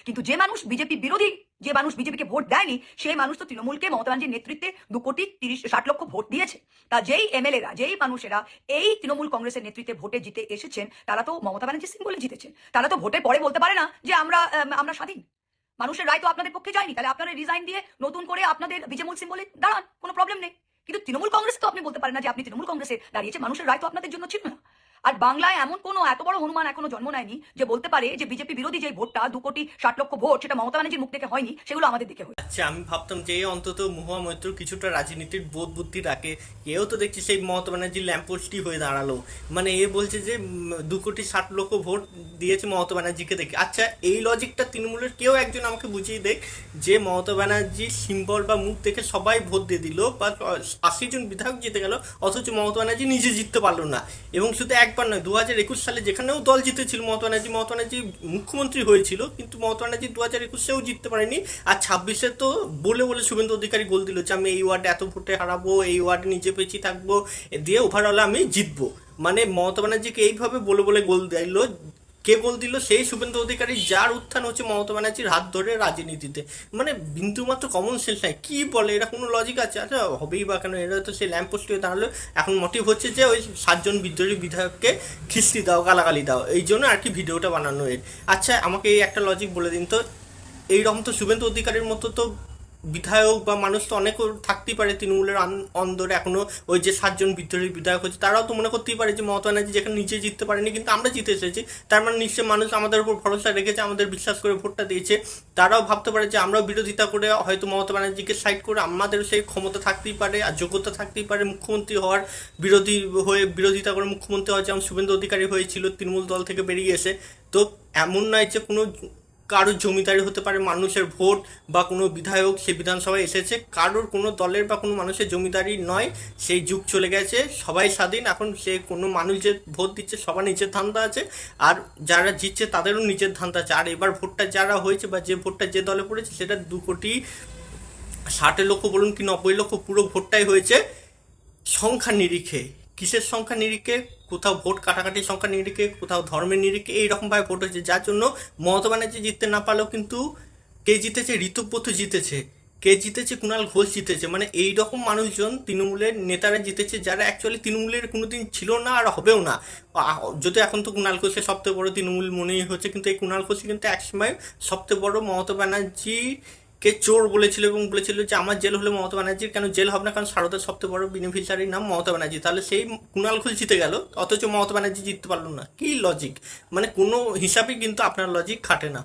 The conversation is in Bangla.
কিন্তু যে মানুষ বিজেপি বিরোধী, যে মানুষ বিজেপিকে ভোট দেয়নি, সেই মানুষ তো তৃণমূলকে মমতা ব্যানার্জির নেতৃত্বে 2,60,00,000 ভোট দিয়েছে। তা যেই এমএলএরা, যেই মানুষেরা এই তৃণমূল কংগ্রেসের নেতৃত্বে ভোটে জিতে এসেছেন, তারা তো মমতা ব্যানার্জির সিম্বলে জিতেছেন। তারা তো ভোটের পরে বলতে পারে না যে আমরা স্বাধীন। মানুষের রায় তো আপনাদের পক্ষে যায়নি, তাহলে আপনারা রিজাইন দিয়ে নতুন করে আপনাদের বিজেমূল সিম্বলে দাঁড়ান, কোনো প্রবলেম নেই। কিন্তু তৃণমূল কংগ্রেস তো আপনি বলতে পারেন না যে আপনি তৃণমূল কংগ্রেসে দাঁড়িয়েছে, মানুষের রায় তো আপনাদের জন্য ছিল না। আর বাংলায় এমন কোনো এত বড় হনুমান এখনো জন্ম নেয়নি যে বলতে পারে যে বিজেপি বিরোধী যে ভোটটা 2,60,00,000 ভোট, সেটা মমতা ব্যানার্জির মুখ থেকে হয়নি, সেগুলো আমাদের দিকে হয়েছে। আচ্ছা, আমি ভাবতাম যে অন্তত মহুয়া মৈত্র কিছুটা রাজনীতির বোধ বুদ্ধি রাখে, এও তো দেখছি সেই মমতা ব্যানার্জির ল্যাম্পোস্টই হয়ে দাঁড়ালো। মানে এ বলছে যে 2,60,00,000 ভোট দিয়েছে মমতা ব্যানার্জিকে দেখে। আচ্ছা, এই লজিকটা তৃণমূলের কেউ একজন আমাকে বুঝিয়ে দেখ যে মমতা ব্যানার্জির সিম্বল বা মুখ দেখে সবাই ভোট দিয়ে দিল, বা 80 জন বিধায়ক জিতে গেল, অথচ মমতা ব্যানার্জি নিজে জিততে পারলো না। এবং শুধু একবার নয়, 2021 সালে যেখানেও দল জিতেছিল মমতা ব্যানার্জি মুখ্যমন্ত্রী হয়েছিল, কিন্তু মমতা ব্যানার্জি 2021-এও জিততে পারেনি। আর 26-এ তো বলে বলে শুভেন্দু অধিকারী গোল দিল যে আমি এই ওয়ার্ডে এত ভোটে হারাবো, এই ওয়ার্ডে নিচে পেছিয়ে থাকবো, দিয়ে ওভারঅলে আমি জিতবো। মানে মমতা ব্যানার্জিকে এইভাবে বলে বলে গোল দিল। কে গোল দিল? সেই শুভেন্দু অধিকারী, যার উত্থান হচ্ছে মমতা ব্যানার্জির হাত ধরে রাজনীতিতে। মানে বিন্দুমাত্র কমন সেন্স নাই। কি বলে, এরা কোনো লজিক আছে? আচ্ছা, হবেই বা কেন, এরা তো সেই ল্যাম্পপোস্ট হয়ে দাঁড়ালো। এখন মোটিভ হচ্ছে যে ওই 7 জন বিদ্রোহী বিধায়ককে খিস্তি দাও, গালাগালি দাও, এই জন্য আর কি ভিডিওটা বানানো এর। আচ্ছা, আমাকে এই একটা লজিক বলে দিন তো, এইরকম তো শুভেন্দু অধিকারীর মতো তো বিধায়ক বা মানুষ তো অনেক থাকতেই পারে তৃণমূলের অন্দরে এখনো, ওই যে 7 জন বিদ্রোহী বিধায়ক হচ্ছে, তারাও তো মনে করতেই পারে যে মমতা ব্যানার্জি যেখানে নিজে জিততে পারেনি কিন্তু আমরা জিতে এসেছি, তার মানে নিশ্চয়ই মানুষ আমাদের উপর ভরসা রেখেছে, আমাদের বিশ্বাস করে ভোটটা দিয়েছে। তারাও ভাবতে পারে যে আমরাও বিরোধিতা করে হয়তো মমতা ব্যানার্জিকে সাইড করে আমাদের সেই ক্ষমতা থাকতেই পারে আর যোগ্যতা থাকতেই পারে মুখ্যমন্ত্রী হওয়ার, বিরোধী হয়ে বিরোধিতা করে মুখ্যমন্ত্রী হওয়ার, যেমন শুভেন্দু অধিকারী হয়েছিল তৃণমূল দল থেকে বেরিয়ে এসে। তো এমন নয় যে কোনো কারোর জমিদারি হতে পারে মানুষের ভোট, বা কোনো বিধায়ক সে বিধানসভায় এসেছে, কারোর কোনো দলের বা কোনো মানুষের জমিদারি নয়। সেই যুগ চলে গেছে, সবাই স্বাধীন। এখন সে কোনো মানুষ যে ভোট দিচ্ছে সবার নিজের ধান্দা আছে, আর যারা জিতছে তাদেরও নিজের ধান্দা আছে। আর এবার ভোটটা যারা হয়েছে বা যে ভোটটা যে দলে পড়েছে সেটা 2,60,00,000 বলুন কি 90,00,000, পুরো ভোটটাই হয়েছে সংখ্যা নিরিখে। কিসের সংখ্যা নিরিখে? কোথাও ভোট কাটাকাটির সংখ্যা নিরিখে, কোথাও ধর্মের নিরিখে, এইরকমভাবে ভোট হয়েছে, যার জন্য মমতা ব্যানার্জি জিততে না পারলেও কিন্তু কে জিতেছে? ঋতব্রত জিতেছে, কে জিতেছে? কুণাল ঘোষ জিতেছে। মানে এইরকম মানুষজন তৃণমূলের নেতারা জিতেছে, যারা অ্যাকচুয়ালি তৃণমূলের কোনোদিন ছিল না আর হবেও না। যদি এখন তো কুণাল ঘোষকে সবথেকে বড় তৃণমূল মনেই হচ্ছে, কিন্তু এই কুণাল ঘোষ কিন্তু একসময় সবথেকে বড় মমতা ব্যানার্জি কে চোর বলেছিল, এবং বলেছিল যে আমার জেল হলে মমতা ব্যানার্জির কেন জেল হবে না, কারণ সারদার সবথেকে বড় বেনিফিশিয়ারির নাম মমতা ব্যানার্জি। তাহলে সেই কুণাল ঘোষ জিতে গেল, অথচ মমতা ব্যানার্জি জিততে পারলো না। কি লজিক? মানে কোনো হিসাবেই কিন্তু আপনার লজিক খাটে না।